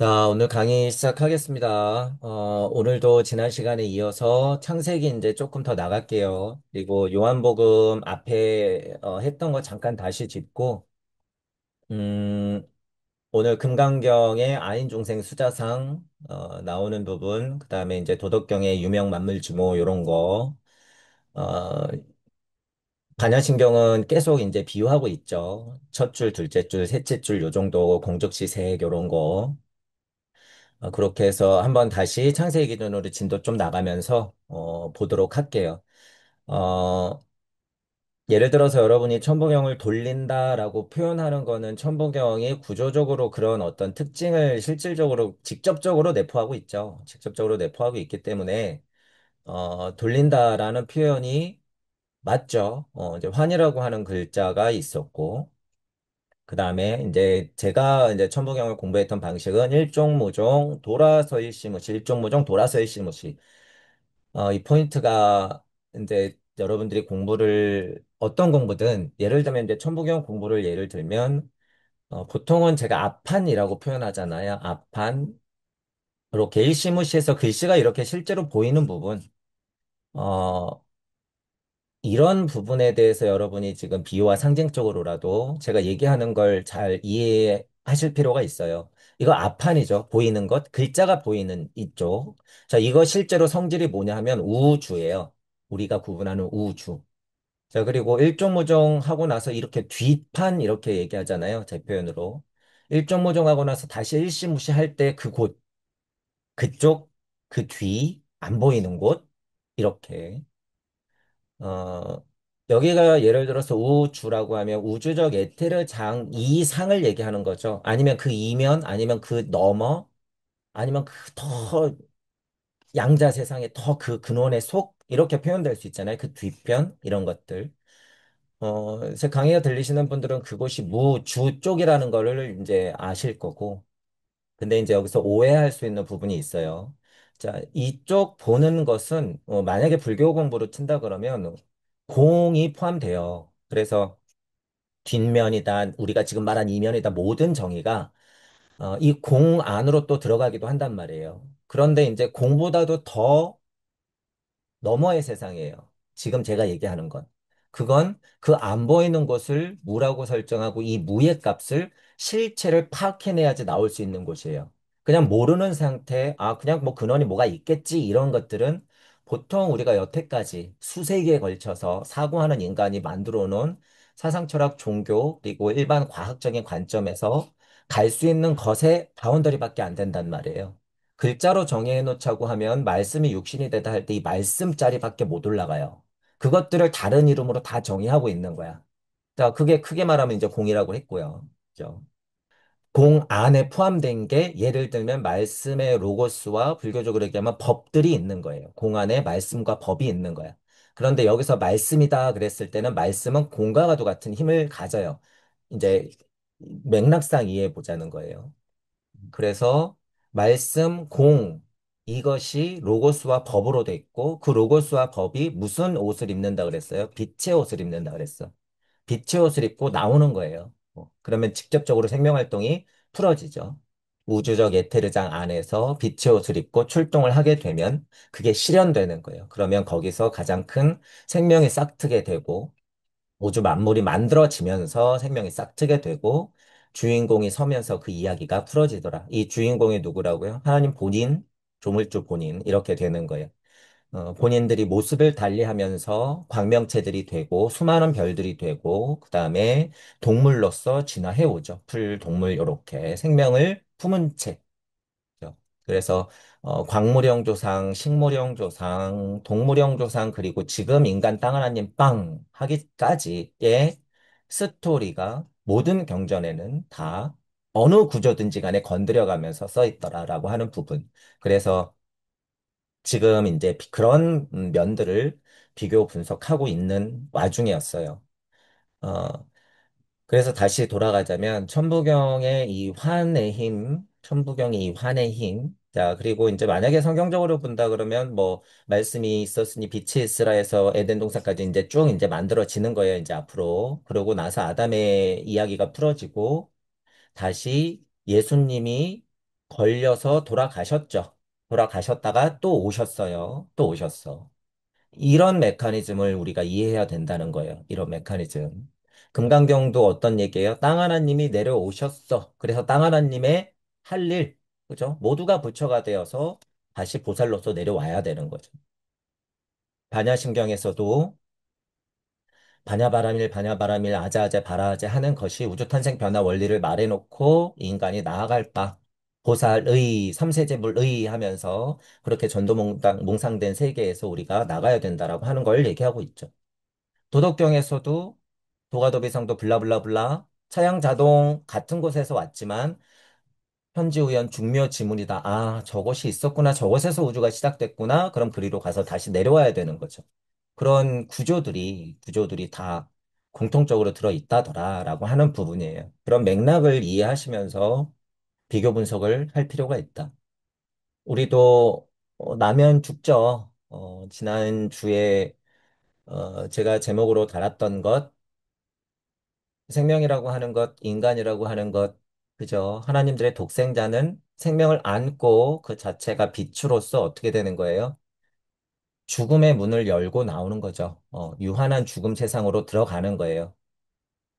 자, 오늘 강의 시작하겠습니다. 오늘도 지난 시간에 이어서 창세기 이제 조금 더 나갈게요. 그리고 요한복음 앞에 했던 거 잠깐 다시 짚고, 음, 오늘 금강경의 아인중생 수자상 나오는 부분, 그 다음에 이제 도덕경의 유명 만물주모 요런 거, 어, 반야신경은 계속 이제 비유하고 있죠. 첫 줄, 둘째 줄, 셋째 줄 요 정도 공적시색 요런 거. 그렇게 해서 한번 다시 창세기 기준으로 진도 좀 나가면서 보도록 할게요. 어, 예를 들어서 여러분이 천부경을 돌린다라고 표현하는 거는 천부경이 구조적으로 그런 어떤 특징을 실질적으로 직접적으로 내포하고 있죠. 직접적으로 내포하고 있기 때문에 돌린다라는 표현이 맞죠. 이제 환이라고 하는 글자가 있었고 그 다음에 이제 제가 이제 천부경을 공부했던 방식은 일종무종 돌아서 일시무시, 일종무종 돌아서 일시무시. 이 포인트가 이제 여러분들이 공부를 어떤 공부든 예를 들면 이제 천부경 공부를 예를 들면 보통은 제가 앞판이라고 표현하잖아요. 앞판. 그렇게 일시무시해서 글씨가 이렇게 실제로 보이는 부분. 어, 이런 부분에 대해서 여러분이 지금 비유와 상징적으로라도 제가 얘기하는 걸 잘 이해하실 필요가 있어요. 이거 앞판이죠. 보이는 것. 글자가 보이는 이쪽. 자, 이거 실제로 성질이 뭐냐 하면 우주예요. 우리가 구분하는 우주. 자, 그리고 일종무종 하고 나서 이렇게 뒷판 이렇게 얘기하잖아요. 제 표현으로. 일종무종 하고 나서 다시 일시무시 할 때 그곳, 그쪽, 그 뒤, 안 보이는 곳. 이렇게. 어, 여기가 예를 들어서 우주라고 하면 우주적 에테르 장 이상을 얘기하는 거죠. 아니면 그 이면, 아니면 그 너머, 아니면 그 더 양자 세상의 더 그 근원의 속, 이렇게 표현될 수 있잖아요. 그 뒤편, 이런 것들. 제 강의가 들리시는 분들은 그곳이 무주 쪽이라는 거를 이제 아실 거고. 근데 이제 여기서 오해할 수 있는 부분이 있어요. 자, 이쪽 보는 것은 만약에 불교 공부로 친다 그러면 공이 포함돼요. 그래서 뒷면이다, 우리가 지금 말한 이면이다, 모든 정의가 이 공 안으로 또 들어가기도 한단 말이에요. 그런데 이제 공보다도 더 너머의 세상이에요. 지금 제가 얘기하는 건. 그건 그 안 보이는 것을 무라고 설정하고 이 무의 값을 실체를 파악해내야지 나올 수 있는 곳이에요. 그냥 모르는 상태, 그냥 뭐 근원이 뭐가 있겠지, 이런 것들은 보통 우리가 여태까지 수세기에 걸쳐서 사고하는 인간이 만들어 놓은 사상, 철학, 종교, 그리고 일반 과학적인 관점에서 갈 수 있는 것의 바운더리밖에 안 된단 말이에요. 글자로 정의해 놓자고 하면 말씀이 육신이 되다 할 때 이 말씀자리밖에 못 올라가요. 그것들을 다른 이름으로 다 정의하고 있는 거야. 자, 그게 크게 말하면 이제 공이라고 했고요. 그죠? 공 안에 포함된 게 예를 들면 말씀의 로고스와 불교적으로 얘기하면 법들이 있는 거예요. 공 안에 말씀과 법이 있는 거야. 그런데 여기서 말씀이다 그랬을 때는 말씀은 공과 가도 같은 힘을 가져요. 이제 맥락상 이해해 보자는 거예요. 그래서 말씀 공 이것이 로고스와 법으로 돼 있고 그 로고스와 법이 무슨 옷을 입는다 그랬어요? 빛의 옷을 입는다 그랬어. 빛의 옷을 입고 나오는 거예요. 그러면 직접적으로 생명 활동이 풀어지죠. 우주적 에테르장 안에서 빛의 옷을 입고 출동을 하게 되면 그게 실현되는 거예요. 그러면 거기서 가장 큰 생명이 싹트게 되고 우주 만물이 만들어지면서 생명이 싹트게 되고 주인공이 서면서 그 이야기가 풀어지더라. 이 주인공이 누구라고요? 하나님 본인, 조물주 본인 이렇게 되는 거예요. 본인들이 모습을 달리하면서 광명체들이 되고 수많은 별들이 되고 그 다음에 동물로서 진화해 오죠. 풀, 동물 이렇게 생명을 품은 채. 그죠? 그래서 광물형 조상, 식물형 조상, 동물형 조상 그리고 지금 인간 땅 하나님 빵 하기까지의 스토리가 모든 경전에는 다 어느 구조든지 간에 건드려가면서 써 있더라라고 하는 부분. 그래서 지금 이제 그런 면들을 비교 분석하고 있는 와중이었어요. 어, 그래서 다시 돌아가자면 천부경의 이 환의 힘, 천부경의 이 환의 힘. 자, 그리고 이제 만약에 성경적으로 본다 그러면 뭐 말씀이 있었으니 빛이 있으라 해서 에덴 동산까지 이제 쭉 이제 만들어지는 거예요, 이제 앞으로. 그러고 나서 아담의 이야기가 풀어지고 다시 예수님이 걸려서 돌아가셨죠. 돌아가셨다가 또 오셨어요. 또 오셨어. 이런 메커니즘을 우리가 이해해야 된다는 거예요. 이런 메커니즘. 금강경도 어떤 얘기예요? 땅 하나님이 내려오셨어. 그래서 땅 하나님의 할 일, 그죠? 모두가 부처가 되어서 다시 보살로서 내려와야 되는 거죠. 반야심경에서도 반야바라밀, 반야바라밀, 아자아자, 바라아자 하는 것이 우주탄생 변화 원리를 말해놓고 인간이 나아갈 바. 보살의, 삼세제불의 하면서 그렇게 전도몽상된 세계에서 우리가 나가야 된다라고 하는 걸 얘기하고 있죠. 도덕경에서도 도가도비상도 블라블라블라 차양자동 같은 곳에서 왔지만 현지우연 중묘지문이다. 아, 저것이 있었구나. 저것에서 우주가 시작됐구나. 그럼 그리로 가서 다시 내려와야 되는 거죠. 그런 구조들이 다 공통적으로 들어있다더라라고 하는 부분이에요. 그런 맥락을 이해하시면서 비교 분석을 할 필요가 있다. 우리도 나면 죽죠. 지난주에 제가 제목으로 달았던 것, 생명이라고 하는 것, 인간이라고 하는 것, 그죠? 하나님들의 독생자는 생명을 안고 그 자체가 빛으로서 어떻게 되는 거예요? 죽음의 문을 열고 나오는 거죠. 유한한 죽음 세상으로 들어가는 거예요.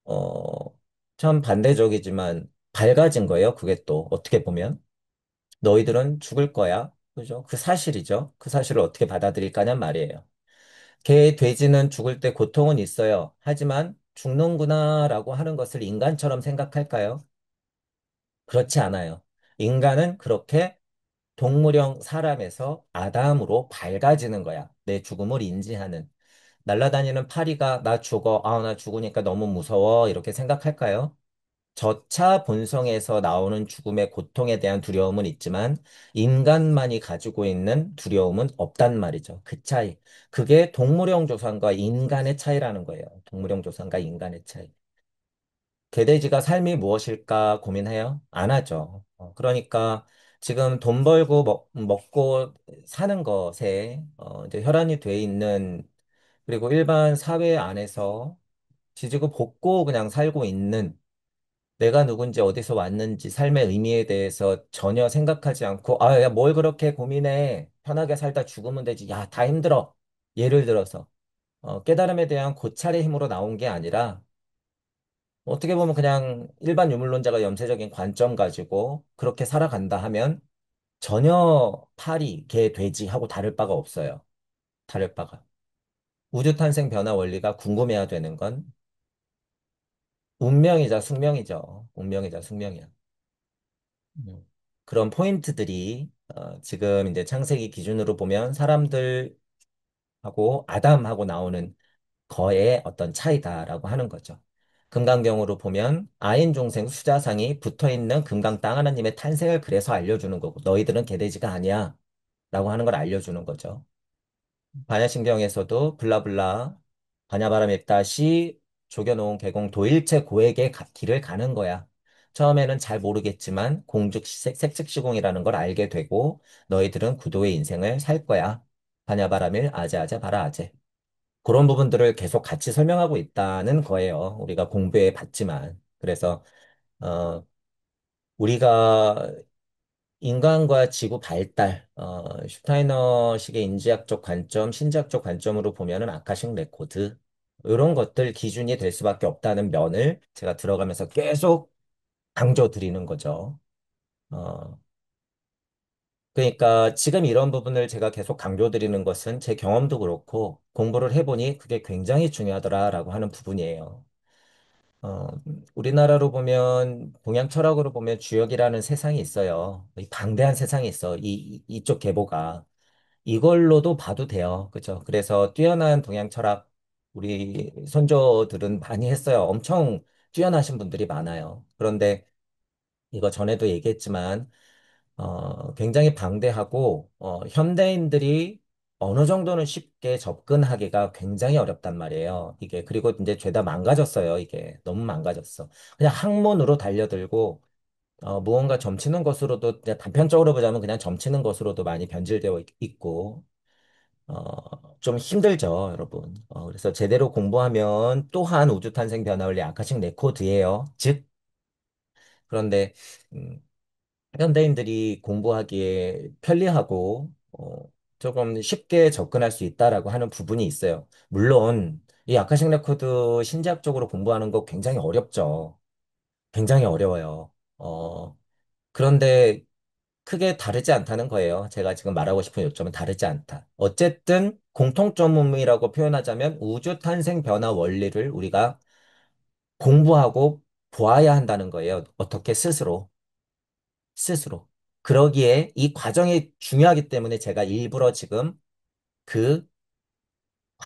어, 참 반대적이지만 밝아진 거예요. 그게 또 어떻게 보면. 너희들은 죽을 거야. 그죠? 그 사실이죠. 그 사실을 어떻게 받아들일 까냔 말이에요. 개, 돼지는 죽을 때 고통은 있어요. 하지만 죽는구나라고 하는 것을 인간처럼 생각할까요? 그렇지 않아요. 인간은 그렇게 동물형 사람에서 아담으로 밝아지는 거야. 내 죽음을 인지하는. 날아다니는 파리가 나 죽어. 아, 나 죽으니까 너무 무서워. 이렇게 생각할까요? 저차 본성에서 나오는 죽음의 고통에 대한 두려움은 있지만 인간만이 가지고 있는 두려움은 없단 말이죠. 그 차이. 그게 동물형 조상과 인간의 차이라는 거예요. 동물형 조상과 인간의 차이. 개돼지가 삶이 무엇일까 고민해요? 안 하죠. 그러니까 지금 돈 벌고 먹고 사는 것에 이제 혈안이 돼 있는 그리고 일반 사회 안에서 지지고 볶고 그냥 살고 있는 내가 누군지 어디서 왔는지 삶의 의미에 대해서 전혀 생각하지 않고 아, 야, 뭘 그렇게 고민해. 편하게 살다 죽으면 되지. 야, 다 힘들어. 예를 들어서 깨달음에 대한 고찰의 힘으로 나온 게 아니라 어떻게 보면 그냥 일반 유물론자가 염세적인 관점 가지고 그렇게 살아간다 하면 전혀 파리, 개, 돼지하고 다를 바가 없어요. 다를 바가. 우주 탄생 변화 원리가 궁금해야 되는 건 운명이자 숙명이죠. 운명이자 숙명이야. 음. 그런 포인트들이 지금 이제 창세기 기준으로 보면 사람들하고 아담하고 나오는 거의 어떤 차이다라고 하는 거죠. 금강경으로 보면 아인 중생 수자상이 붙어 있는 금강 땅 하나님의 탄생을 그래서 알려주는 거고 너희들은 개돼지가 아니야 라고 하는 걸 알려주는 거죠. 반야신경에서도 블라블라 반야바람 앱다시 조겨놓은 개공 도일체 고에게 길을 가는 거야. 처음에는 잘 모르겠지만 색즉시공이라는 걸 알게 되고 너희들은 구도의 인생을 살 거야. 반야바람일 아재아재 바라아재. 그런 부분들을 계속 같이 설명하고 있다는 거예요. 우리가 공부해 봤지만. 그래서 어, 우리가 인간과 지구 발달, 슈타이너식의 인지학적 관점, 신지학적 관점으로 보면은 아카식 레코드, 이런 것들 기준이 될 수밖에 없다는 면을 제가 들어가면서 계속 강조드리는 거죠. 어, 그러니까 지금 이런 부분을 제가 계속 강조드리는 것은 제 경험도 그렇고 공부를 해보니 그게 굉장히 중요하더라라고 하는 부분이에요. 어, 우리나라로 보면, 동양 철학으로 보면 주역이라는 세상이 있어요. 이 방대한 세상이 있어. 이쪽 계보가. 이걸로도 봐도 돼요. 그죠? 그래서 뛰어난 동양 철학, 우리 선조들은 많이 했어요. 엄청 뛰어나신 분들이 많아요. 그런데 이거 전에도 얘기했지만, 굉장히 방대하고, 현대인들이 어느 정도는 쉽게 접근하기가 굉장히 어렵단 말이에요. 이게, 그리고 이제 죄다 망가졌어요. 이게. 너무 망가졌어. 그냥 학문으로 달려들고, 무언가 점치는 것으로도, 그냥 단편적으로 보자면 그냥 점치는 것으로도 많이 변질되어 있고, 좀 힘들죠, 여러분. 그래서 제대로 공부하면 또한 우주탄생 변화원리 아카식 레코드예요. 즉, 그런데, 음, 현대인들이 공부하기에 편리하고 조금 쉽게 접근할 수 있다라고 하는 부분이 있어요. 물론 이 아카식 레코드 신지학적으로 공부하는 거 굉장히 어렵죠. 굉장히 어려워요. 그런데 크게 다르지 않다는 거예요. 제가 지금 말하고 싶은 요점은 다르지 않다. 어쨌든 공통점이라고 표현하자면 우주 탄생 변화 원리를 우리가 공부하고 보아야 한다는 거예요. 어떻게 스스로. 스스로. 그러기에 이 과정이 중요하기 때문에 제가 일부러 지금 그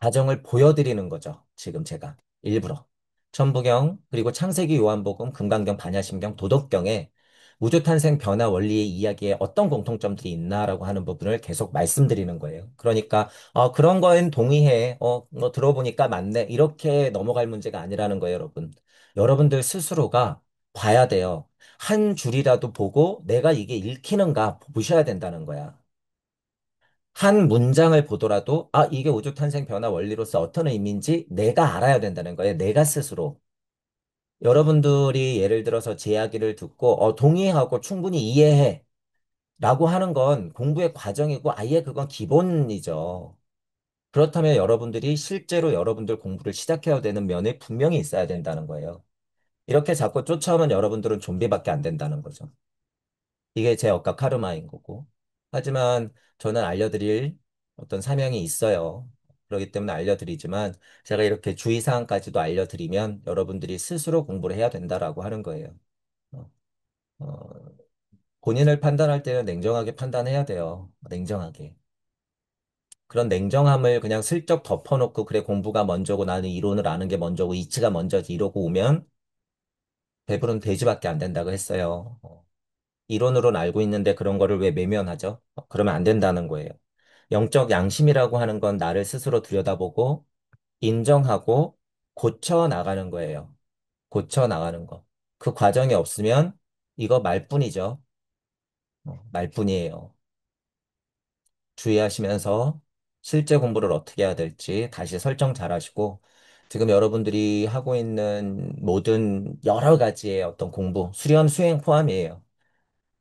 과정을 보여드리는 거죠. 지금 제가 일부러. 천부경, 그리고 창세기 요한복음, 금강경, 반야심경, 도덕경에 우주탄생 변화 원리의 이야기에 어떤 공통점들이 있나라고 하는 부분을 계속 말씀드리는 거예요. 그러니까 그런 거엔 동의해. 뭐 들어보니까 맞네. 이렇게 넘어갈 문제가 아니라는 거예요, 여러분. 여러분들 스스로가 봐야 돼요. 한 줄이라도 보고 내가 이게 읽히는가 보셔야 된다는 거야. 한 문장을 보더라도, 이게 우주 탄생 변화 원리로서 어떤 의미인지 내가 알아야 된다는 거예요. 내가 스스로. 여러분들이 예를 들어서 제 이야기를 듣고, 동의하고 충분히 이해해. 라고 하는 건 공부의 과정이고, 아예 그건 기본이죠. 그렇다면 여러분들이 실제로 여러분들 공부를 시작해야 되는 면이 분명히 있어야 된다는 거예요. 이렇게 자꾸 쫓아오면 여러분들은 좀비밖에 안 된다는 거죠. 이게 제 억까 카르마인 거고. 하지만 저는 알려드릴 어떤 사명이 있어요. 그렇기 때문에 알려드리지만 제가 이렇게 주의사항까지도 알려드리면 여러분들이 스스로 공부를 해야 된다라고 하는 거예요. 어, 어, 본인을 판단할 때는 냉정하게 판단해야 돼요. 냉정하게. 그런 냉정함을 그냥 슬쩍 덮어놓고 그래 공부가 먼저고 나는 이론을 아는 게 먼저고 이치가 먼저지 이러고 오면 배부른 돼지밖에 안 된다고 했어요. 이론으로는 알고 있는데 그런 거를 왜 외면하죠? 그러면 안 된다는 거예요. 영적 양심이라고 하는 건 나를 스스로 들여다보고 인정하고 고쳐 나가는 거예요. 고쳐 나가는 거. 그 과정이 없으면 이거 말뿐이죠. 말뿐이에요. 주의하시면서 실제 공부를 어떻게 해야 될지 다시 설정 잘 하시고 지금 여러분들이 하고 있는 모든 여러 가지의 어떤 공부, 수련, 수행 포함이에요.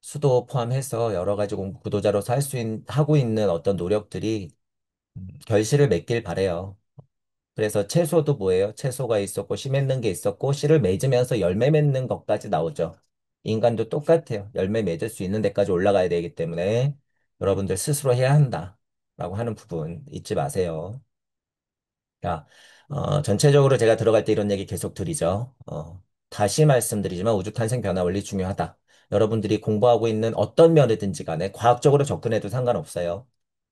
수도 포함해서 여러 가지 공부 구도자로서 하고 있는 어떤 노력들이 결실을 맺길 바래요. 그래서 채소도 뭐예요? 채소가 있었고 씨 맺는 게 있었고 씨를 맺으면서 열매 맺는 것까지 나오죠. 인간도 똑같아요. 열매 맺을 수 있는 데까지 올라가야 되기 때문에 여러분들 스스로 해야 한다라고 하는 부분 잊지 마세요. 자, 전체적으로 제가 들어갈 때 이런 얘기 계속 드리죠. 다시 말씀드리지만 우주 탄생 변화 원리 중요하다. 여러분들이 공부하고 있는 어떤 면이든지 간에 과학적으로 접근해도 상관없어요.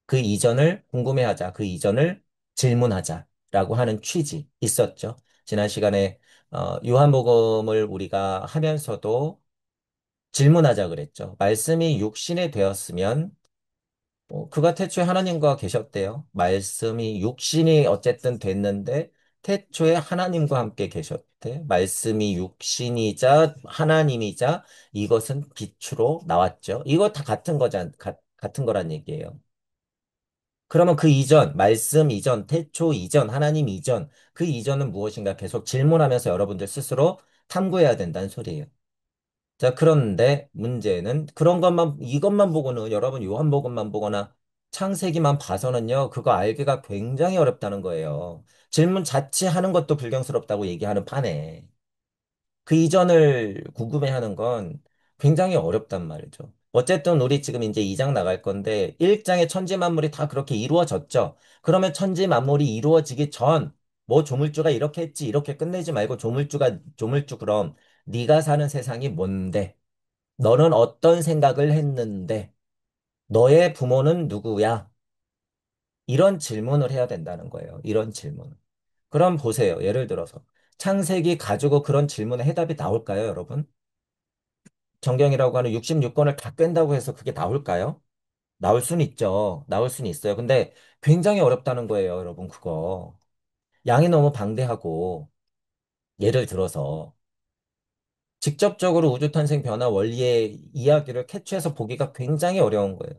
그 이전을 궁금해하자. 그 이전을 질문하자라고 하는 취지 있었죠. 지난 시간에 요한복음을 우리가 하면서도 질문하자 그랬죠. 말씀이 육신이 되었으면 그가 태초에 하나님과 계셨대요. 말씀이 육신이 어쨌든 됐는데 태초에 하나님과 함께 계셨대. 말씀이 육신이자 하나님이자 이것은 빛으로 나왔죠. 이거 다 같은 같은 거란 얘기예요. 그러면 그 이전, 말씀 이전, 태초 이전, 하나님 이전, 그 이전은 무엇인가 계속 질문하면서 여러분들 스스로 탐구해야 된다는 소리예요. 자, 그런데 문제는 그런 것만, 이것만 보고는 여러분 요한복음만 보거나 창세기만 봐서는요, 그거 알기가 굉장히 어렵다는 거예요. 질문 자체하는 것도 불경스럽다고 얘기하는 판에. 그 이전을 궁금해하는 건 굉장히 어렵단 말이죠. 어쨌든 우리 지금 이제 2장 나갈 건데 1장의 천지만물이 다 그렇게 이루어졌죠. 그러면 천지만물이 이루어지기 전 뭐 조물주가 이렇게 했지 이렇게 끝내지 말고 조물주 그럼 네가 사는 세상이 뭔데? 너는 어떤 생각을 했는데? 너의 부모는 누구야? 이런 질문을 해야 된다는 거예요. 이런 질문. 그럼 보세요. 예를 들어서 창세기 가지고 그런 질문에 해답이 나올까요, 여러분? 정경이라고 하는 66권을 다 깬다고 해서 그게 나올까요? 나올 수는 있죠. 나올 수는 있어요. 근데 굉장히 어렵다는 거예요, 여러분, 그거. 양이 너무 방대하고, 예를 들어서, 직접적으로 우주탄생 변화 원리의 이야기를 캐치해서 보기가 굉장히 어려운 거예요.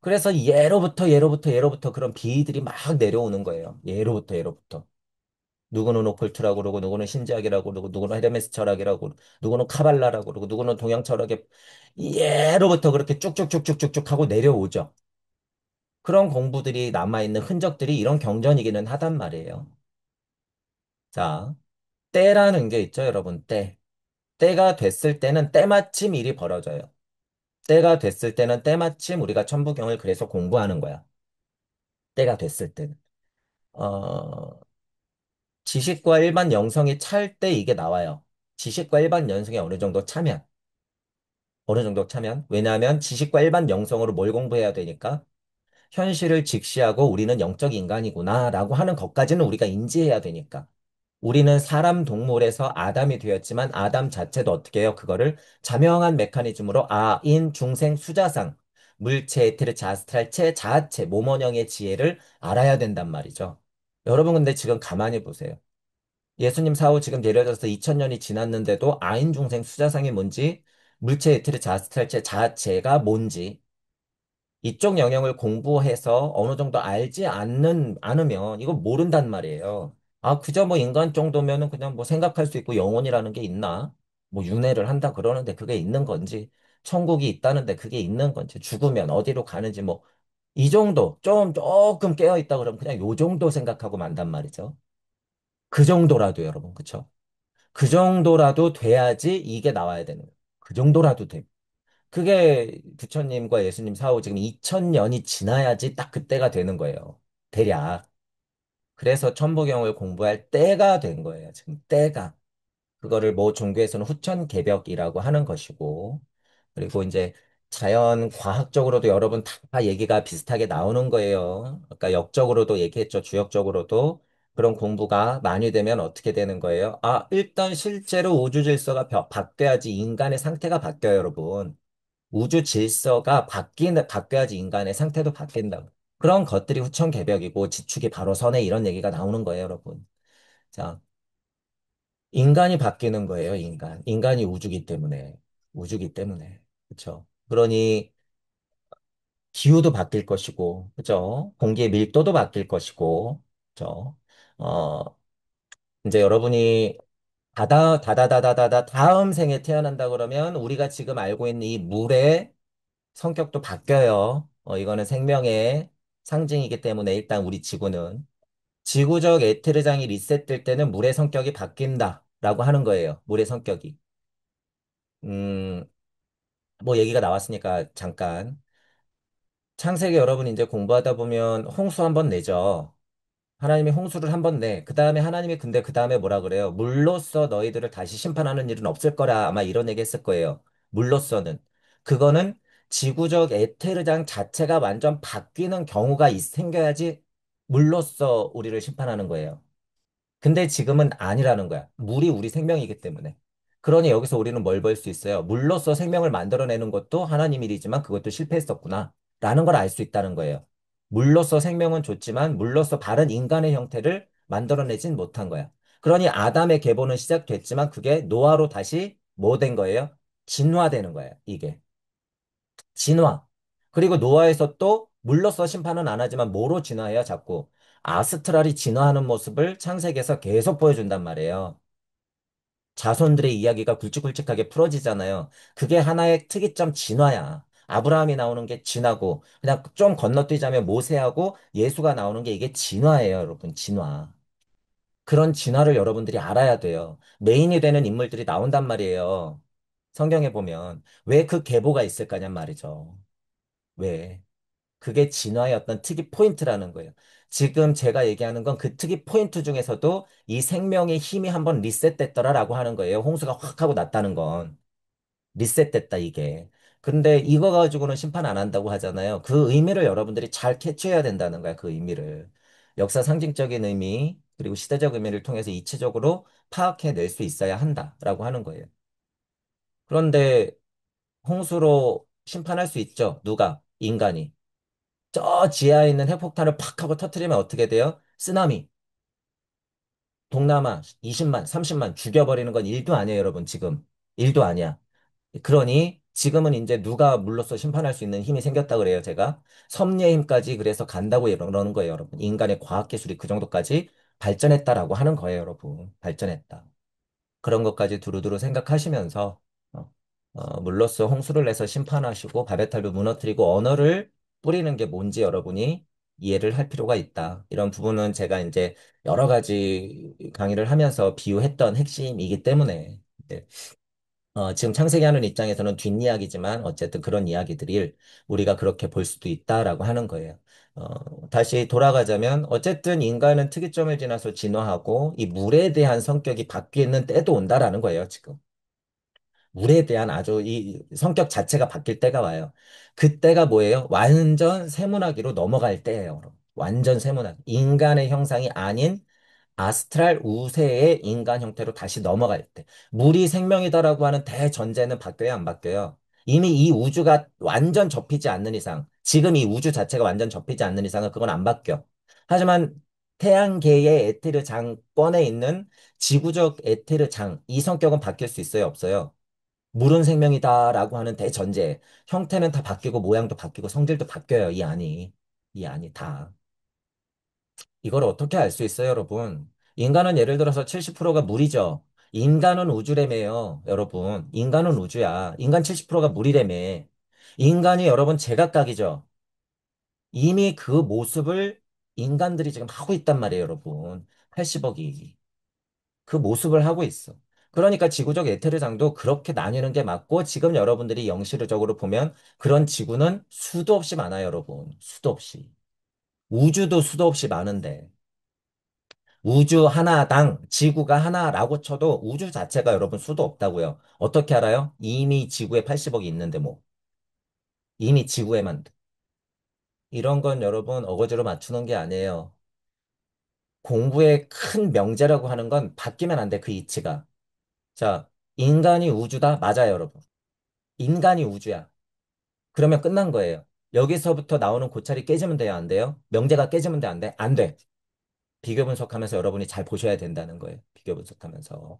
그래서 예로부터 그런 비들이 막 내려오는 거예요. 예로부터. 누구는 오컬트라고 그러고, 누구는 신지학이라고 그러고, 누구는 헤르메스 철학이라고, 누구는 카발라라고 그러고, 누구는 동양 철학의 예로부터 그렇게 쭉쭉쭉쭉쭉쭉 하고 내려오죠. 그런 공부들이 남아있는 흔적들이 이런 경전이기는 하단 말이에요. 자, 때라는 게 있죠, 여러분, 때. 때가 됐을 때는 때마침 일이 벌어져요. 때가 됐을 때는 때마침 우리가 천부경을 그래서 공부하는 거야. 때가 됐을 때는. 어, 지식과 일반 영성이 찰 때 이게 나와요. 지식과 일반 영성이 어느 정도 차면. 어느 정도 차면. 왜냐하면 지식과 일반 영성으로 뭘 공부해야 되니까. 현실을 직시하고 우리는 영적 인간이구나라고 하는 것까지는 우리가 인지해야 되니까. 우리는 사람 동물에서 아담이 되었지만 아담 자체도 어떻게 해요? 그거를 자명한 메커니즘으로 인, 중생, 수자상, 물체, 에테르, 자스트랄체, 자아체, 모모령의 지혜를 알아야 된단 말이죠. 여러분 근데 지금 가만히 보세요. 예수님 사후 지금 내려져서 2000년이 지났는데도 아인, 중생, 수자상이 뭔지, 물체, 에테르, 자스트랄체, 자아체가 뭔지, 이쪽 영역을 공부해서 어느 정도 않으면 이거 모른단 말이에요. 아, 그저 뭐 인간 정도면은 그냥 뭐 생각할 수 있고 영혼이라는 게 있나? 뭐 윤회를 한다 그러는데 그게 있는 건지, 천국이 있다는데 그게 있는 건지, 죽으면 어디로 가는지 뭐, 이 정도, 조금 깨어 있다 그러면 그냥 요 정도 생각하고 만단 말이죠. 그 정도라도 여러분, 그쵸? 그 정도라도 돼야지 이게 나와야 되는 거예요. 그 정도라도 돼. 그게 부처님과 예수님 사후 지금 2000년이 지나야지 딱 그때가 되는 거예요. 대략. 그래서 천부경을 공부할 때가 된 거예요. 지금 때가. 그거를 뭐 종교에서는 후천개벽이라고 하는 것이고, 그리고 이제 자연 과학적으로도 여러분 다 얘기가 비슷하게 나오는 거예요. 아까 역적으로도 얘기했죠. 주역적으로도. 그런 공부가 많이 되면 어떻게 되는 거예요? 아, 일단 실제로 우주 질서가 바뀌어야지 인간의 상태가 바뀌어요, 여러분. 우주 질서가 바뀌어야지 인간의 상태도 바뀐다고. 그런 것들이 후천개벽이고 지축이 바로 선에 이런 얘기가 나오는 거예요, 여러분. 자, 인간이 바뀌는 거예요, 인간. 인간이 우주기 때문에. 우주기 때문에. 그렇죠? 그러니 기후도 바뀔 것이고, 그죠? 공기의 밀도도 바뀔 것이고, 그죠? 어, 이제 여러분이 다다다다다다다 다음 생에 태어난다 그러면 우리가 지금 알고 있는 이 물의 성격도 바뀌어요. 이거는 생명의 상징이기 때문에 일단 우리 지구는 지구적 에테르장이 리셋될 때는 물의 성격이 바뀐다라고 하는 거예요. 물의 성격이. 음, 뭐 얘기가 나왔으니까 잠깐. 창세기 여러분 이제 공부하다 보면 홍수 한번 내죠. 하나님이 홍수를 한번 내. 그 다음에 하나님이 근데 그 다음에 뭐라 그래요? 물로써 너희들을 다시 심판하는 일은 없을 거라. 아마 이런 얘기 했을 거예요. 물로써는. 그거는 지구적 에테르장 자체가 완전 바뀌는 경우가 생겨야지 물로써 우리를 심판하는 거예요. 근데 지금은 아니라는 거야. 물이 우리 생명이기 때문에. 그러니 여기서 우리는 뭘 볼 수 있어요? 물로써 생명을 만들어내는 것도 하나님 일이지만 그것도 실패했었구나. 라는 걸 알 수 있다는 거예요. 물로써 생명은 좋지만 물로써 바른 인간의 형태를 만들어내진 못한 거야. 그러니 아담의 계보는 시작됐지만 그게 노아로 다시 뭐 된 거예요? 진화되는 거예요. 이게. 진화. 그리고 노아에서 또 물로써 심판은 안 하지만 뭐로 진화해요? 자꾸. 아스트랄이 진화하는 모습을 창세기에서 계속 보여준단 말이에요. 자손들의 이야기가 굵직굵직하게 풀어지잖아요. 그게 하나의 특이점 진화야. 아브라함이 나오는 게 진화고, 그냥 좀 건너뛰자면 모세하고 예수가 나오는 게 이게 진화예요, 여러분. 진화. 그런 진화를 여러분들이 알아야 돼요. 메인이 되는 인물들이 나온단 말이에요. 성경에 보면. 왜 그 계보가 있을 거냔 말이죠. 왜? 그게 진화의 어떤 특이 포인트라는 거예요. 지금 제가 얘기하는 건 그 특이 포인트 중에서도 이 생명의 힘이 한번 리셋됐더라라고 하는 거예요. 홍수가 확 하고 났다는 건. 리셋됐다, 이게. 근데 이거 가지고는 심판 안 한다고 하잖아요. 그 의미를 여러분들이 잘 캐치해야 된다는 거야, 그 의미를. 역사 상징적인 의미, 그리고 시대적 의미를 통해서 이치적으로 파악해낼 수 있어야 한다라고 하는 거예요. 그런데 홍수로 심판할 수 있죠. 누가? 인간이. 저 지하에 있는 핵폭탄을 팍 하고 터트리면 어떻게 돼요? 쓰나미. 동남아 20만, 30만 죽여버리는 건 일도 아니에요, 여러분, 지금. 일도 아니야. 그러니 지금은 이제 누가 물로써 심판할 수 있는 힘이 생겼다 그래요, 제가. 섭리의 힘까지 그래서 간다고 그러는 거예요, 여러분. 인간의 과학기술이 그 정도까지 발전했다라고 하는 거예요, 여러분. 발전했다. 그런 것까지 두루두루 생각하시면서 어, 물로써 홍수를 내서 심판하시고 바베탈도 무너뜨리고 언어를 뿌리는 게 뭔지 여러분이 이해를 할 필요가 있다. 이런 부분은 제가 이제 여러 가지 강의를 하면서 비유했던 핵심이기 때문에 네. 지금 창세기 하는 입장에서는 뒷이야기지만 어쨌든 그런 이야기들을 우리가 그렇게 볼 수도 있다라고 하는 거예요. 다시 돌아가자면 어쨌든 인간은 특이점을 지나서 진화하고 이 물에 대한 성격이 바뀌는 때도 온다라는 거예요, 지금. 물에 대한 아주 이 성격 자체가 바뀔 때가 와요. 그때가 뭐예요? 완전 세문학으로 넘어갈 때예요. 여러분. 완전 세문학. 인간의 형상이 아닌 아스트랄 우세의 인간 형태로 다시 넘어갈 때. 물이 생명이다라고 하는 대전제는 바뀌어야 안 바뀌어요? 이미 이 우주가 완전 접히지 않는 이상, 지금 이 우주 자체가 완전 접히지 않는 이상은 그건 안 바뀌어. 하지만 태양계의 에테르 장권에 있는 지구적 에테르 장, 이 성격은 바뀔 수 있어요, 없어요? 물은 생명이다라고 하는 대전제. 형태는 다 바뀌고 모양도 바뀌고 성질도 바뀌어요, 이 안이. 이 안이 다. 이걸 어떻게 알 수 있어요, 여러분? 인간은 예를 들어서 70%가 물이죠. 인간은 우주래매요, 여러분. 인간은 우주야. 인간 70%가 물이래매. 인간이 여러분 제각각이죠. 이미 그 모습을 인간들이 지금 하고 있단 말이에요, 여러분. 80억이. 그 모습을 하고 있어. 그러니까 지구적 에테르장도 그렇게 나뉘는 게 맞고 지금 여러분들이 영시적으로 보면 그런 지구는 수도 없이 많아요, 여러분. 수도 없이. 우주도 수도 없이 많은데 우주 하나당 지구가 하나라고 쳐도 우주 자체가 여러분 수도 없다고요. 어떻게 알아요? 이미 지구에 80억이 있는데 뭐. 이미 지구에만. 이런 건 여러분 어거지로 맞추는 게 아니에요. 공부의 큰 명제라고 하는 건 바뀌면 안 돼, 그 이치가. 자, 인간이 우주다? 맞아요, 여러분. 인간이 우주야. 그러면 끝난 거예요. 여기서부터 나오는 고찰이 깨지면 돼요, 안 돼요? 명제가 깨지면 돼, 안 돼? 안 돼. 비교 분석하면서 여러분이 잘 보셔야 된다는 거예요. 비교 분석하면서.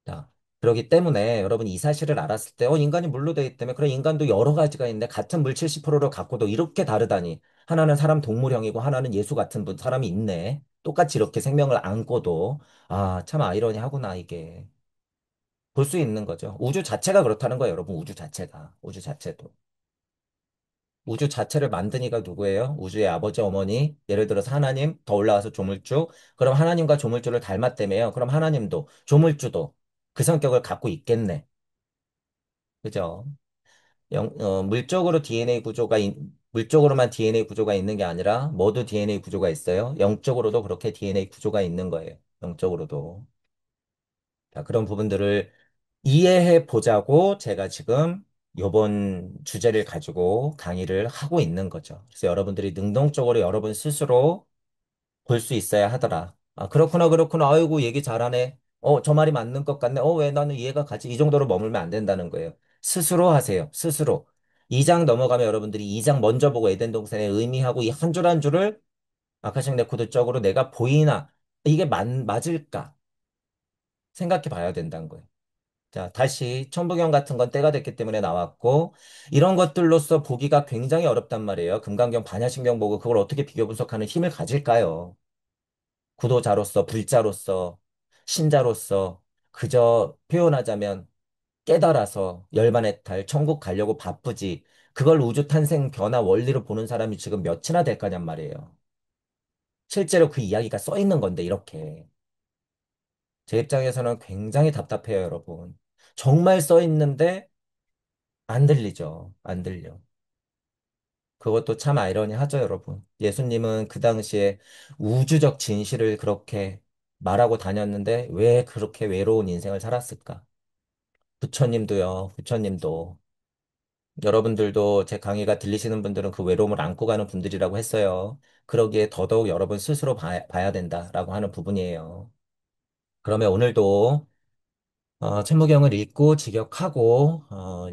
자, 그렇기 때문에 여러분 이 사실을 알았을 때, 인간이 물로 되어 있기 때문에, 그래, 인간도 여러 가지가 있는데, 같은 물 70%를 갖고도 이렇게 다르다니. 하나는 사람 동물형이고, 하나는 예수 같은 사람이 있네. 똑같이 이렇게 생명을 안고도, 아, 참 아이러니하구나, 이게. 볼 수 있는 거죠. 우주 자체가 그렇다는 거예요, 여러분. 우주 자체가. 우주 자체도. 우주 자체를 만든 이가 누구예요? 우주의 아버지, 어머니. 예를 들어서 하나님, 더 올라가서 조물주. 그럼 하나님과 조물주를 닮았다며요. 그럼 하나님도, 조물주도 그 성격을 갖고 있겠네. 그죠? 물적으로 DNA 구조가, 물적으로만 DNA 구조가 있는 게 아니라, 모두 DNA 구조가 있어요. 영적으로도 그렇게 DNA 구조가 있는 거예요. 영적으로도. 자, 그런 부분들을 이해해 보자고 제가 지금 요번 주제를 가지고 강의를 하고 있는 거죠. 그래서 여러분들이 능동적으로 여러분 스스로 볼 수 있어야 하더라. 아, 그렇구나, 그렇구나. 아이고, 얘기 잘하네. 저 말이 맞는 것 같네. 왜 나는 이해가 가지? 이 정도로 머물면 안 된다는 거예요. 스스로 하세요. 스스로. 2장 넘어가면 여러분들이 2장 먼저 보고 에덴 동산의 의미하고 이 한 줄 한 줄을 아카식 레코드적으로 내가 보이나 이게 맞을까 생각해 봐야 된다는 거예요. 자, 다시 천부경 같은 건 때가 됐기 때문에 나왔고 이런 것들로서 보기가 굉장히 어렵단 말이에요. 금강경, 반야신경 보고 그걸 어떻게 비교 분석하는 힘을 가질까요? 구도자로서, 불자로서, 신자로서 그저 표현하자면 깨달아서 열반의 달, 천국 가려고 바쁘지. 그걸 우주 탄생 변화 원리로 보는 사람이 지금 몇이나 될 거냔 말이에요. 실제로 그 이야기가 써 있는 건데 이렇게. 제 입장에서는 굉장히 답답해요, 여러분. 정말 써 있는데 안 들리죠. 안 들려. 그것도 참 아이러니하죠, 여러분. 예수님은 그 당시에 우주적 진실을 그렇게 말하고 다녔는데 왜 그렇게 외로운 인생을 살았을까? 부처님도요, 부처님도. 여러분들도 제 강의가 들리시는 분들은 그 외로움을 안고 가는 분들이라고 했어요. 그러기에 더더욱 여러분 스스로 봐야 된다라고 하는 부분이에요. 그러면 오늘도 천무경을 읽고 직역하고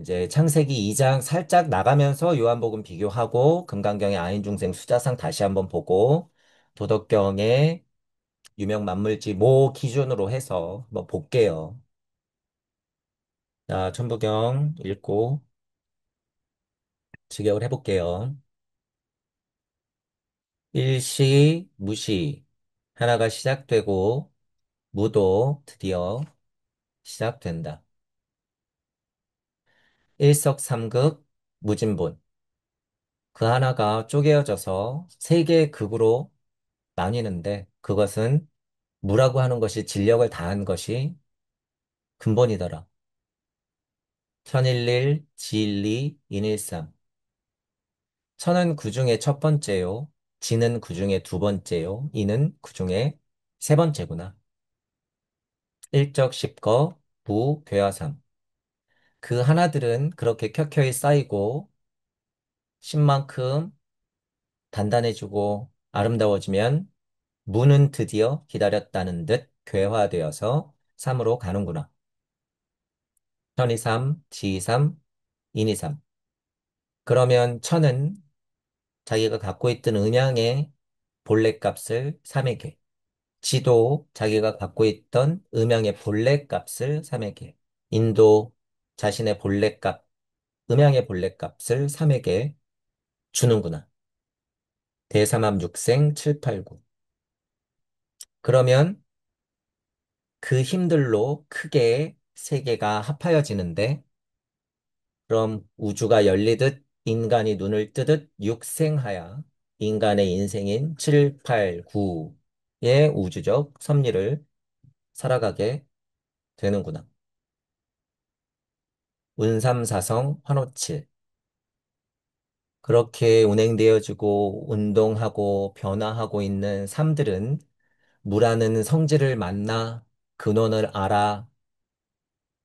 이제 창세기 2장 살짝 나가면서 요한복음 비교하고 금강경의 아인중생 수자상 다시 한번 보고 도덕경의 유명 만물지 모 기준으로 해서 한번 볼게요. 자, 천부경 읽고 직역을 해볼게요. 일시, 무시. 하나가 시작되고 무도 드디어 시작된다. 일석삼극 무진본. 그 하나가 쪼개어져서 세 개의 극으로 나뉘는데 그것은 무라고 하는 것이 진력을 다한 것이 근본이더라. 천일일, 지일리, 인일삼. 천은 그 중에 첫 번째요. 지는 그 중에 두 번째요. 이는 그 중에 세 번째구나. 일적십거, 부, 괴화삼. 그 하나들은 그렇게 켜켜이 쌓이고 신만큼 단단해지고 아름다워지면 무는 드디어 기다렸다는 듯 괴화되어서 삼으로 가는구나. 천이삼, 지이삼, 인이삼. 그러면 천은 자기가 갖고 있던 음양의 본래값을 삼에게, 지도 자기가 갖고 있던 음양의 본래값을 삼에게, 인도 자신의 본래값, 음양의 본래값을 삼에게 주는구나. 대삼합 육생 789. 그러면 그 힘들로 크게 세계가 합하여지는데, 그럼 우주가 열리듯 인간이 눈을 뜨듯 육생하여 인간의 인생인 7, 8, 9의 우주적 섭리를 살아가게 되는구나. 운삼사성 환호칠. 그렇게 운행되어지고 운동하고 변화하고 있는 삶들은 무라는 성질을 만나 근원을 알아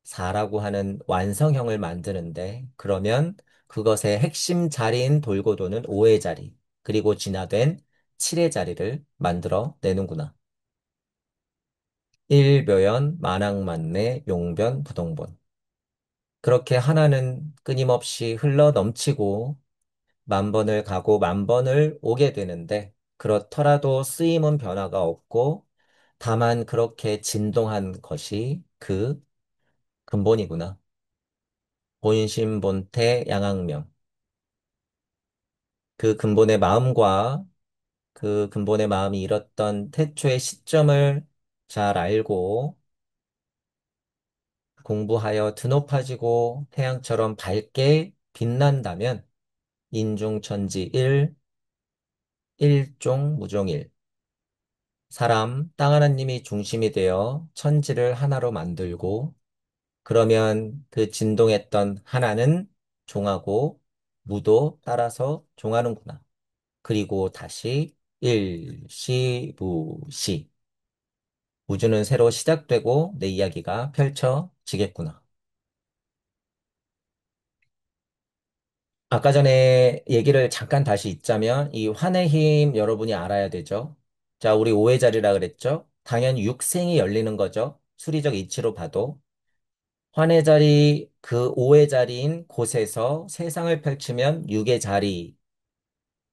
사라고 하는 완성형을 만드는데 그러면 그것의 핵심 자리인 돌고 도는 5의 자리 그리고 진화된 7의 자리를 만들어 내는구나. 일묘연, 만학만내, 용변, 부동본. 그렇게 하나는 끊임없이 흘러 넘치고 만 번을 가고 만 번을 오게 되는데 그렇더라도 쓰임은 변화가 없고 다만 그렇게 진동한 것이 그 근본이구나. 본심본태 양악명. 그 근본의 마음과 그 근본의 마음이 잃었던 태초의 시점을 잘 알고 공부하여 드높아지고 태양처럼 밝게 빛난다면 인중천지 일, 일종무종일. 사람, 땅 하나님이 중심이 되어 천지를 하나로 만들고 그러면 그 진동했던 하나는 종하고 무도 따라서 종하는구나. 그리고 다시 일시부시. 우주는 새로 시작되고 내 이야기가 펼쳐지겠구나. 아까 전에 얘기를 잠깐 다시 잊자면 이 환의 힘 여러분이 알아야 되죠. 자, 우리 오의 자리라 그랬죠? 당연히 육생이 열리는 거죠. 수리적 이치로 봐도. 환의 자리, 그 오의 자리인 곳에서 세상을 펼치면 육의 자리,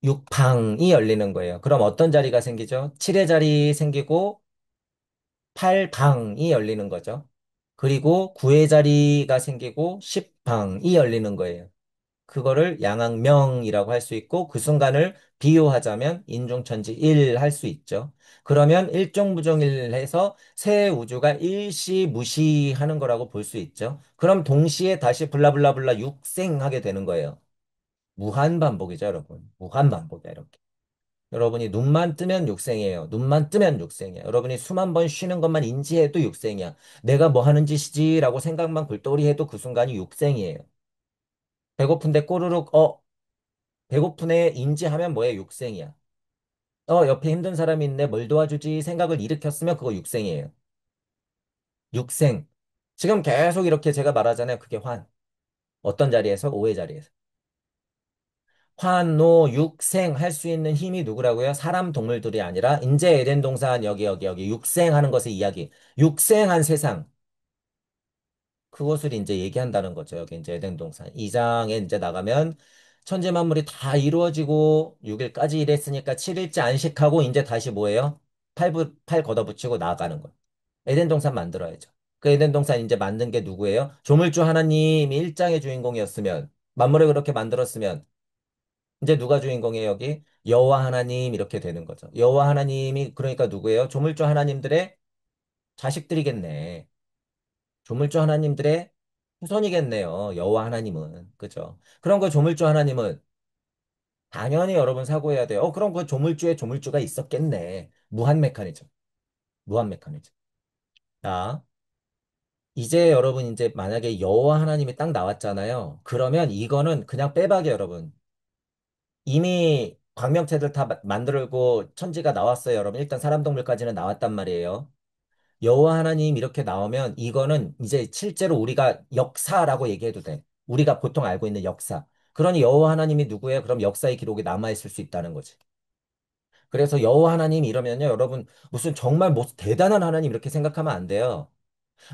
육방이 열리는 거예요. 그럼 어떤 자리가 생기죠? 칠의 자리 생기고 팔방이 열리는 거죠. 그리고 구의 자리가 생기고 십방이 열리는 거예요. 그거를 양악명이라고 할 수 있고 그 순간을 비유하자면 인중천지 일 할 수 있죠. 그러면 일종무종일해서 새 우주가 일시무시하는 거라고 볼 수 있죠. 그럼 동시에 다시 블라블라블라 육생하게 되는 거예요. 무한반복이죠, 여러분. 무한반복이야, 이렇게. 여러분이 눈만 뜨면 육생이에요. 눈만 뜨면 육생이야. 여러분이 숨 한 번 쉬는 것만 인지해도 육생이야. 내가 뭐 하는 짓이지라고 생각만 굴떠리 해도 그 순간이 육생이에요. 배고픈데 꼬르륵 배고프네 인지하면 뭐예요? 육생이야. 옆에 힘든 사람이 있네. 뭘 도와주지? 생각을 일으켰으면 그거 육생이에요. 육생. 지금 계속 이렇게 제가 말하잖아요. 그게 환. 어떤 자리에서? 오의 자리에서. 환노 육생 할 수 있는 힘이 누구라고요? 사람 동물들이 아니라 인제 에덴 동산 여기 육생하는 것의 이야기. 육생한 세상. 그것을 이제 얘기한다는 거죠. 여기 이제 에덴 동산. 2장에 이제 나가면 천지 만물이 다 이루어지고 6일까지 일했으니까 7일째 안식하고 이제 다시 뭐예요? 팔 걷어붙이고 나아가는 거예요. 에덴 동산 만들어야죠. 그 에덴 동산 이제 만든 게 누구예요? 조물주 하나님이 1장의 주인공이었으면 만물을 그렇게 만들었으면 이제 누가 주인공이에요, 여기? 여호와 하나님 이렇게 되는 거죠. 여호와 하나님이 그러니까 누구예요? 조물주 하나님들의 자식들이겠네. 조물주 하나님들의 후손이겠네요. 여호와 하나님은. 그죠? 그런 거 조물주 하나님은 당연히 여러분 사고해야 돼요. 그럼 그 조물주에 조물주가 있었겠네. 무한 메커니즘. 무한 메커니즘. 자, 이제 여러분 이제 만약에 여호와 하나님이 딱 나왔잖아요. 그러면 이거는 그냥 빼박이에요, 여러분. 이미 광명체들 다 만들고 천지가 나왔어요, 여러분. 일단 사람 동물까지는 나왔단 말이에요. 여호와 하나님 이렇게 나오면 이거는 이제 실제로 우리가 역사라고 얘기해도 돼. 우리가 보통 알고 있는 역사. 그러니 여호와 하나님이 누구예요? 그럼 역사의 기록이 남아있을 수 있다는 거지. 그래서 여호와 하나님 이러면요, 여러분 무슨 정말 뭐 대단한 하나님 이렇게 생각하면 안 돼요.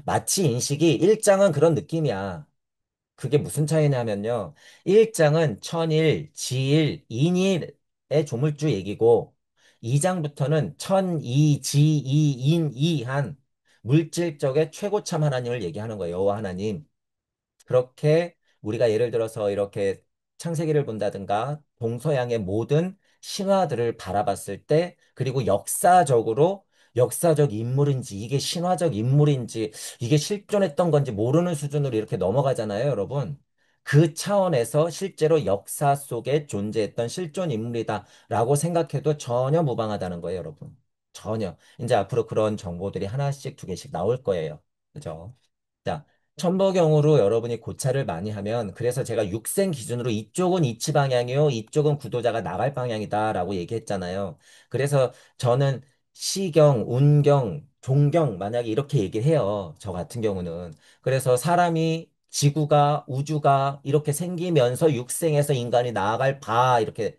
마치 인식이 1장은 그런 느낌이야. 그게 무슨 차이냐면요. 1장은 천일, 지일, 인일의 조물주 얘기고 2장부터는 천이, 지이, 인이한 물질적의 최고참 하나님을 얘기하는 거예요. 여호와 하나님. 그렇게 우리가 예를 들어서 이렇게 창세기를 본다든가 동서양의 모든 신화들을 바라봤을 때 그리고 역사적 인물인지 이게 신화적 인물인지 이게 실존했던 건지 모르는 수준으로 이렇게 넘어가잖아요, 여러분. 그 차원에서 실제로 역사 속에 존재했던 실존 인물이다라고 생각해도 전혀 무방하다는 거예요, 여러분. 전혀. 이제 앞으로 그런 정보들이 하나씩 두 개씩 나올 거예요. 그죠? 자, 첨버경으로 여러분이 고찰을 많이 하면 그래서 제가 육생 기준으로 이쪽은 이치 방향이요, 이쪽은 구도자가 나갈 방향이다라고 얘기했잖아요. 그래서 저는 시경, 운경, 종경 만약에 이렇게 얘기를 해요. 저 같은 경우는. 그래서 사람이 지구가 우주가 이렇게 생기면서 육생에서 인간이 나아갈 바 이렇게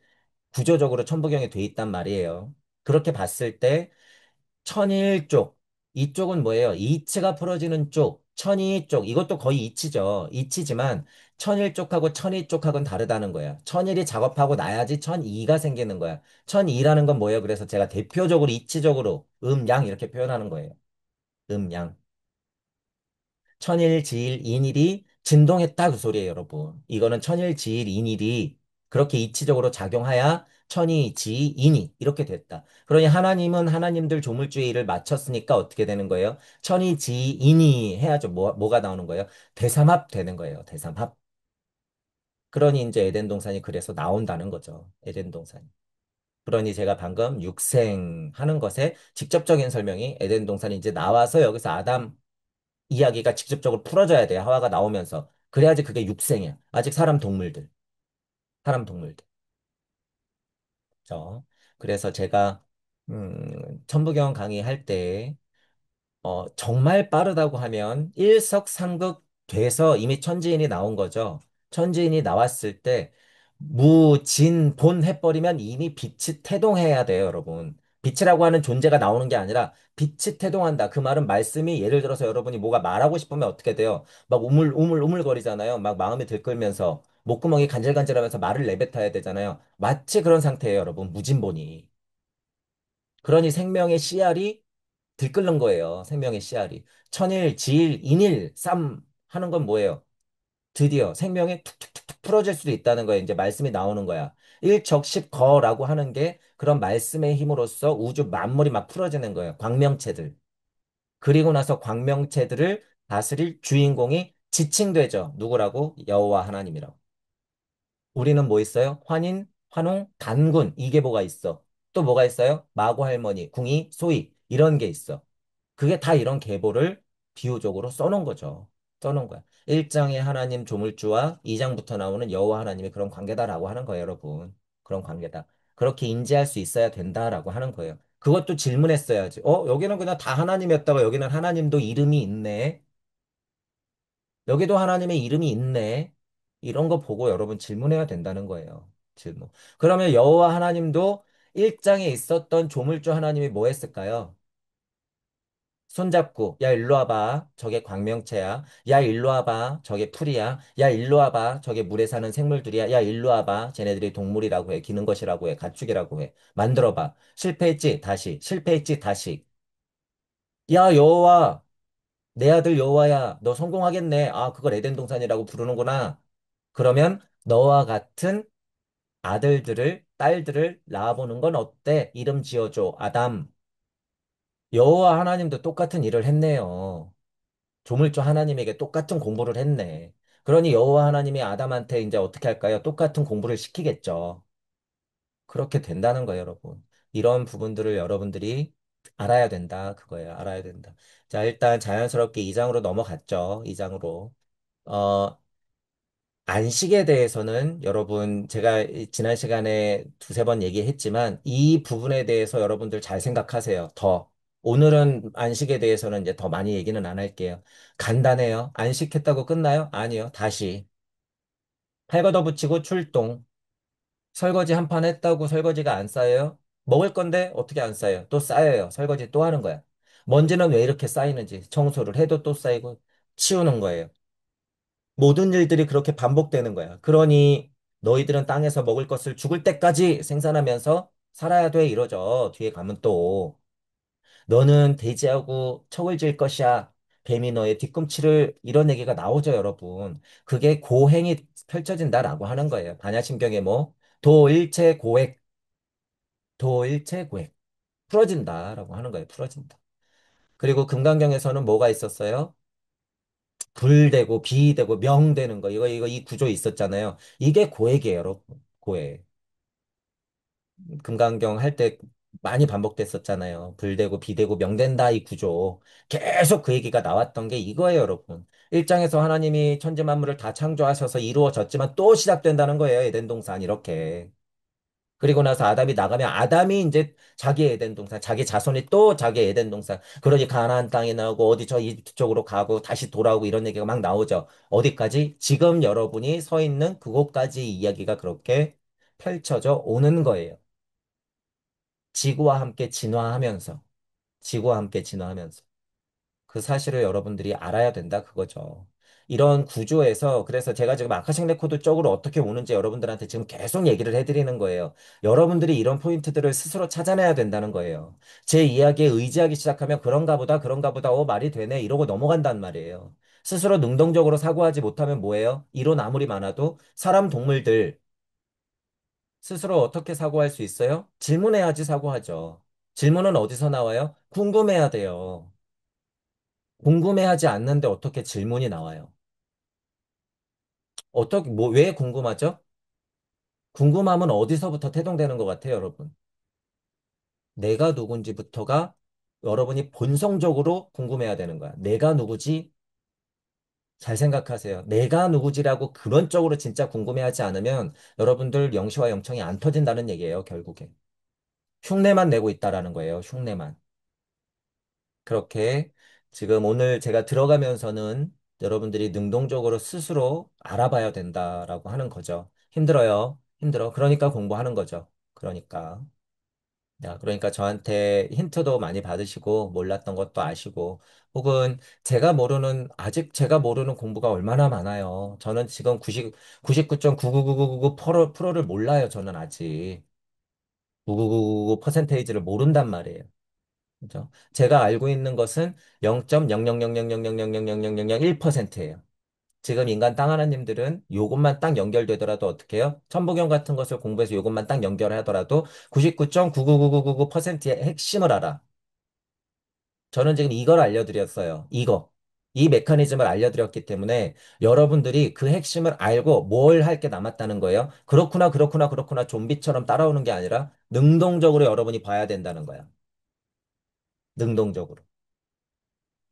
구조적으로 천부경에 돼 있단 말이에요. 그렇게 봤을 때 천일 쪽. 이쪽은 뭐예요? 이치가 풀어지는 쪽, 천이 쪽. 이것도 거의 이치죠. 이치지만 천일 쪽하고 천이 쪽하고는 다르다는 거야. 천일이 작업하고 나야지 천이가 생기는 거야. 천이라는 건 뭐예요? 그래서 제가 대표적으로 이치적으로 양 이렇게 표현하는 거예요. 양. 천일, 지일, 인일이 진동했다 그 소리예요, 여러분. 이거는 천일, 지일, 인일이 그렇게 이치적으로 작용하야 천이, 지, 인이 이렇게 됐다. 그러니 하나님은 하나님들 조물주의 일을 마쳤으니까 어떻게 되는 거예요? 천이, 지, 인이 해야죠. 뭐가 나오는 거예요? 대삼합 되는 거예요. 대삼합. 그러니 이제 에덴 동산이 그래서 나온다는 거죠. 에덴 동산이. 그러니 제가 방금 육생 하는 것에 직접적인 설명이 에덴 동산이 이제 나와서 여기서 아담 이야기가 직접적으로 풀어져야 돼요. 하와가 나오면서. 그래야지 그게 육생이야. 아직 사람 동물들. 사람 동물들. 그래서 제가 천부경 강의할 때 정말 빠르다고 하면 일석삼극 돼서 이미 천지인이 나온 거죠. 천지인이 나왔을 때 무, 진, 본 해버리면 이미 빛이 태동해야 돼요, 여러분. 빛이라고 하는 존재가 나오는 게 아니라 빛이 태동한다. 그 말은 말씀이 예를 들어서 여러분이 뭐가 말하고 싶으면 어떻게 돼요? 막 우물우물거리잖아요. 막 마음이 들끓면서 목구멍이 간질간질하면서 말을 내뱉어야 되잖아요. 마치 그런 상태예요, 여러분. 무진본이. 그러니 생명의 씨알이 들끓는 거예요. 생명의 씨알이. 천일, 지일, 인일, 쌈 하는 건 뭐예요? 드디어 생명이 툭툭툭툭 풀어질 수도 있다는 거예요. 이제 말씀이 나오는 거야. 일적십거라고 하는 게 그런 말씀의 힘으로써 우주 만물이 막 풀어지는 거예요. 광명체들. 그리고 나서 광명체들을 다스릴 주인공이 지칭되죠. 누구라고? 여호와 하나님이라고. 우리는 뭐 있어요? 환인, 환웅, 단군. 이게 뭐가 있어? 또 뭐가 있어요? 마고 할머니, 궁이, 소이. 이런 게 있어. 그게 다 이런 계보를 비유적으로 써놓은 거죠. 써놓은 거야. 1장의 하나님 조물주와 2장부터 나오는 여호와 하나님의 그런 관계다라고 하는 거예요, 여러분. 그런 관계다. 그렇게 인지할 수 있어야 된다라고 하는 거예요. 그것도 질문했어야지. 여기는 그냥 다 하나님이었다가 여기는 하나님도 이름이 있네. 여기도 하나님의 이름이 있네. 이런 거 보고 여러분 질문해야 된다는 거예요. 질문. 그러면 여호와 하나님도 1장에 있었던 조물주 하나님이 뭐 했을까요? 손잡고, 야, 일로 와봐. 저게 광명체야. 야, 일로 와봐. 저게 풀이야. 야, 일로 와봐. 저게 물에 사는 생물들이야. 야, 일로 와봐. 쟤네들이 동물이라고 해. 기는 것이라고 해. 가축이라고 해. 만들어봐. 실패했지? 다시. 실패했지? 다시. 야, 여호와. 내 아들 여호와야. 너 성공하겠네. 아, 그걸 에덴 동산이라고 부르는구나. 그러면 너와 같은 아들들을 딸들을 낳아보는 건 어때? 이름 지어줘. 아담. 여호와 하나님도 똑같은 일을 했네요. 조물주 하나님에게 똑같은 공부를 했네. 그러니 여호와 하나님이 아담한테 이제 어떻게 할까요? 똑같은 공부를 시키겠죠. 그렇게 된다는 거예요, 여러분. 이런 부분들을 여러분들이 알아야 된다. 그거예요. 알아야 된다. 자, 일단 자연스럽게 2장으로 넘어갔죠. 2장으로. 어, 안식에 대해서는 여러분, 제가 지난 시간에 두세 번 얘기했지만 이 부분에 대해서 여러분들 잘 생각하세요. 더. 오늘은 안식에 대해서는 이제 더 많이 얘기는 안 할게요. 간단해요. 안식했다고 끝나요? 아니요. 다시. 팔 걷어붙이고 출동. 설거지 한 판 했다고 설거지가 안 쌓여요? 먹을 건데 어떻게 안 쌓여요? 또 쌓여요. 설거지 또 하는 거야. 먼지는 왜 이렇게 쌓이는지 청소를 해도 또 쌓이고 치우는 거예요. 모든 일들이 그렇게 반복되는 거야. 그러니 너희들은 땅에서 먹을 것을 죽을 때까지 생산하면서 살아야 돼 이러죠. 뒤에 가면 또 너는 돼지하고 척을 질 것이야. 뱀이 너의 뒤꿈치를 이런 얘기가 나오죠, 여러분. 그게 고행이 펼쳐진다라고 하는 거예요. 반야심경에 뭐 도일체 고액, 도일체 고액 풀어진다라고 하는 거예요. 풀어진다. 그리고 금강경에서는 뭐가 있었어요? 불되고 비되고 명되는 거 이거 이 구조 있었잖아요. 이게 고액이에요, 여러분. 고액. 금강경 할 때 많이 반복됐었잖아요. 불되고 비되고 명된다 이 구조. 계속 그 얘기가 나왔던 게 이거예요, 여러분. 일장에서 하나님이 천지 만물을 다 창조하셔서 이루어졌지만 또 시작된다는 거예요, 에덴 동산 이렇게. 그리고 나서 아담이 나가면 아담이 이제 자기 에덴 동산, 자기 자손이 또 자기 에덴 동산. 그러니 가나안 땅에 나오고 어디 저 이쪽으로 가고 다시 돌아오고 이런 얘기가 막 나오죠. 어디까지? 지금 여러분이 서 있는 그곳까지 이야기가 그렇게 펼쳐져 오는 거예요. 지구와 함께 진화하면서, 지구와 함께 진화하면서. 그 사실을 여러분들이 알아야 된다 그거죠. 이런 구조에서 그래서 제가 지금 아카식 레코드 쪽으로 어떻게 오는지 여러분들한테 지금 계속 얘기를 해드리는 거예요. 여러분들이 이런 포인트들을 스스로 찾아내야 된다는 거예요. 제 이야기에 의지하기 시작하면 그런가 보다, 말이 되네 이러고 넘어간단 말이에요. 스스로 능동적으로 사고하지 못하면 뭐예요? 이론 아무리 많아도 사람, 동물들 스스로 어떻게 사고할 수 있어요? 질문해야지 사고하죠. 질문은 어디서 나와요? 궁금해야 돼요. 궁금해하지 않는데 어떻게 질문이 나와요? 어떻게, 뭐, 왜 궁금하죠? 궁금함은 어디서부터 태동되는 것 같아요, 여러분? 내가 누군지부터가 여러분이 본성적으로 궁금해야 되는 거야. 내가 누구지? 잘 생각하세요. 내가 누구지라고 근원적으로 진짜 궁금해하지 않으면 여러분들 영시와 영청이 안 터진다는 얘기예요, 결국에. 흉내만 내고 있다라는 거예요, 흉내만. 그렇게 지금 오늘 제가 들어가면서는 여러분들이 능동적으로 스스로 알아봐야 된다라고 하는 거죠. 힘들어요. 힘들어. 그러니까 공부하는 거죠. 그러니까. 야, 그러니까 저한테 힌트도 많이 받으시고 몰랐던 것도 아시고 혹은 아직 제가 모르는 공부가 얼마나 많아요. 저는 지금 99.99999%를 몰라요. 저는 아직 9999 퍼센테이지를 모른단 말이에요. 그죠? 제가 알고 있는 것은 0.00000000001%예요. 지금 인간 땅 하나님들은 요것만 딱 연결되더라도 어떻게 해요? 천부경 같은 것을 공부해서 요것만 딱 연결하더라도 99.99999%의 핵심을 알아. 저는 지금 이걸 알려드렸어요. 이거. 이 메커니즘을 알려드렸기 때문에 여러분들이 그 핵심을 알고 뭘 할 게 남았다는 거예요. 그렇구나, 그렇구나, 그렇구나 좀비처럼 따라오는 게 아니라 능동적으로 여러분이 봐야 된다는 거야. 능동적으로.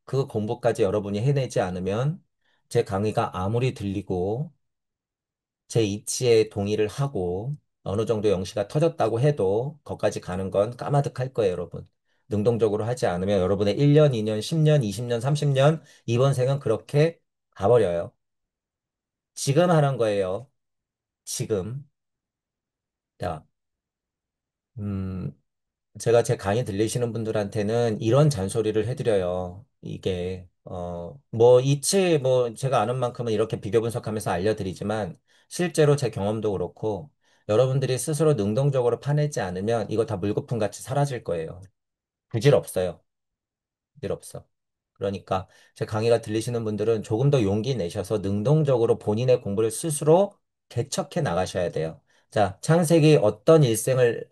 그 공부까지 여러분이 해내지 않으면 제 강의가 아무리 들리고 제 이치에 동의를 하고 어느 정도 영시가 터졌다고 해도 거기까지 가는 건 까마득할 거예요, 여러분. 능동적으로 하지 않으면 여러분의 1년, 2년, 10년, 20년, 30년 이번 생은 그렇게 가버려요. 지금 하는 거예요. 지금. 자, 음, 제가 제 강의 들리시는 분들한테는 이런 잔소리를 해드려요. 이게, 뭐, 제가 아는 만큼은 이렇게 비교 분석하면서 알려드리지만, 실제로 제 경험도 그렇고, 여러분들이 스스로 능동적으로 파내지 않으면 이거 다 물거품 같이 사라질 거예요. 부질 없어요. 부질 없어. 그러니까 제 강의가 들리시는 분들은 조금 더 용기 내셔서 능동적으로 본인의 공부를 스스로 개척해 나가셔야 돼요. 자, 창세기 어떤 일생을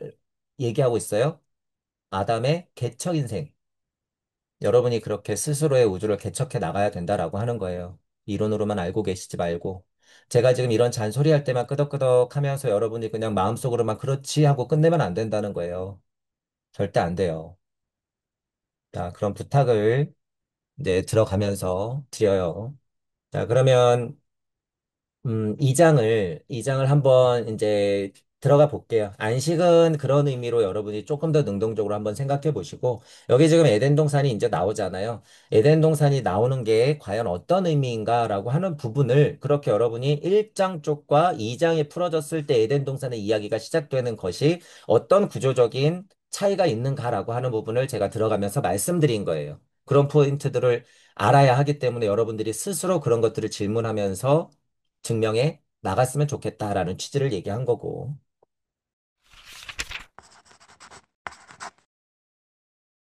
얘기하고 있어요? 아담의 개척 인생. 여러분이 그렇게 스스로의 우주를 개척해 나가야 된다라고 하는 거예요. 이론으로만 알고 계시지 말고. 제가 지금 이런 잔소리 할 때만 끄덕끄덕 하면서 여러분이 그냥 마음속으로만 그렇지 하고 끝내면 안 된다는 거예요. 절대 안 돼요. 자, 그런 부탁을 이제 들어가면서 드려요. 자, 그러면 2장을 한번 이제 들어가 볼게요. 안식은 그런 의미로 여러분이 조금 더 능동적으로 한번 생각해 보시고, 여기 지금 에덴 동산이 이제 나오잖아요. 에덴 동산이 나오는 게 과연 어떤 의미인가라고 하는 부분을 그렇게 여러분이 1장 쪽과 2장에 풀어졌을 때 에덴 동산의 이야기가 시작되는 것이 어떤 구조적인 차이가 있는가라고 하는 부분을 제가 들어가면서 말씀드린 거예요. 그런 포인트들을 알아야 하기 때문에 여러분들이 스스로 그런 것들을 질문하면서 증명해 나갔으면 좋겠다라는 취지를 얘기한 거고.